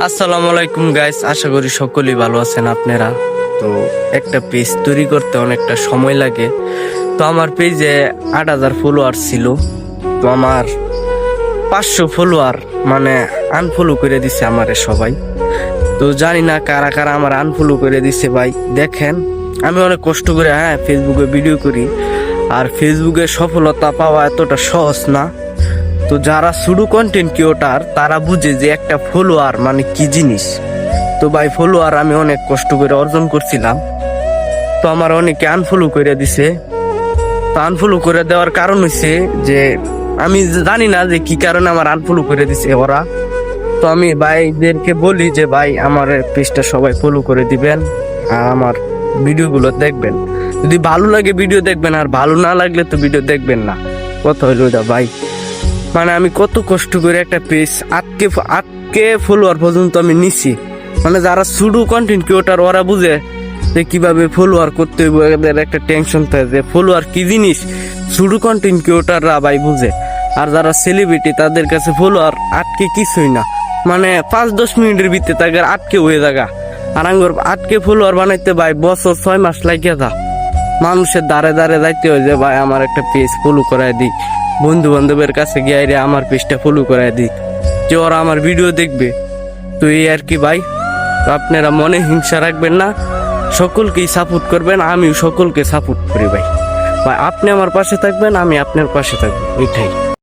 আসসালামু আলাইকুম গাইস, আশা করি সকলেই ভালো আছেন আপনারা। তো একটা পেজ তৈরি করতে অনেকটা সময় লাগে। তো আমার পেজে 8,000 ফলোয়ার ছিল। তো আমার 500 ফলোয়ার মানে আনফলো করে দিছে আমারে সবাই। তো জানি না কারা কারা আমার আনফলো করে দিছে ভাই। দেখেন, আমি অনেক কষ্ট করে ফেসবুকে ভিডিও করি, আর ফেসবুকে সফলতা পাওয়া এতটা সহজ না। তো যারা শুধু কন্টেন্ট ক্রিয়েটর তারা বুঝে যে একটা ফলোয়ার মানে কি জিনিস। তো ভাই, ফলোয়ার আমি অনেক কষ্ট করে অর্জন করছিলাম। তো আমার অনেকে আনফলো করে দিছে। তো আনফলো করে দেওয়ার কারণ হচ্ছে যে আমি জানি না যে কি কারণে আমার আনফলো করে দিছে ওরা। তো আমি ভাইদেরকে বলি যে ভাই, আমার পেজটা সবাই ফলো করে দিবেন আর আমার ভিডিওগুলো দেখবেন। যদি ভালো লাগে ভিডিও দেখবেন, আর ভালো না লাগলে তো ভিডিও দেখবেন না। কথা হইলো এটা ভাই। মানে আমি কত কষ্ট করে একটা পেজ আটকে ফলোয়ার পর্যন্ত আমি নিছি। মানে যারা শুধু কন্টেন্ট ক্রিয়েটর ওরা বুঝে যে কিভাবে ফলোয়ার করতে হইব। এদের একটা টেনশন থাকে যে ফলোয়ার কি জিনিস, শুধু কন্টেন্ট ক্রিয়েটররা ভাই বুঝে। আর যারা সেলিব্রিটি তাদের কাছে ফলোয়ার আটকে কিছুই না। মানে 5-10 মিনিটের ভিতরে তাদের আটকে হয়ে যাগা। আর আঙ্গুর আটকে ফলোয়ার বানাইতে ভাই বছর 6 মাস লাগিয়ে যা। মানুষের দ্বারে দ্বারে যাইতে হয় যে ভাই আমার একটা পেজ ফলো করাই দিই, বন্ধু বান্ধবের কাছে গিয়ে আমার পেজটা ফলো করাই দিই, যে ওরা আমার ভিডিও দেখবে। তো এই আর কি ভাই। তো আপনারা মনে হিংসা রাখবেন না, সকলকেই সাপোর্ট করবেন। আমিও সকলকে সাপোর্ট করি ভাই। ভাই, আপনি আমার পাশে থাকবেন, আমি আপনার পাশে থাকবো, এটাই।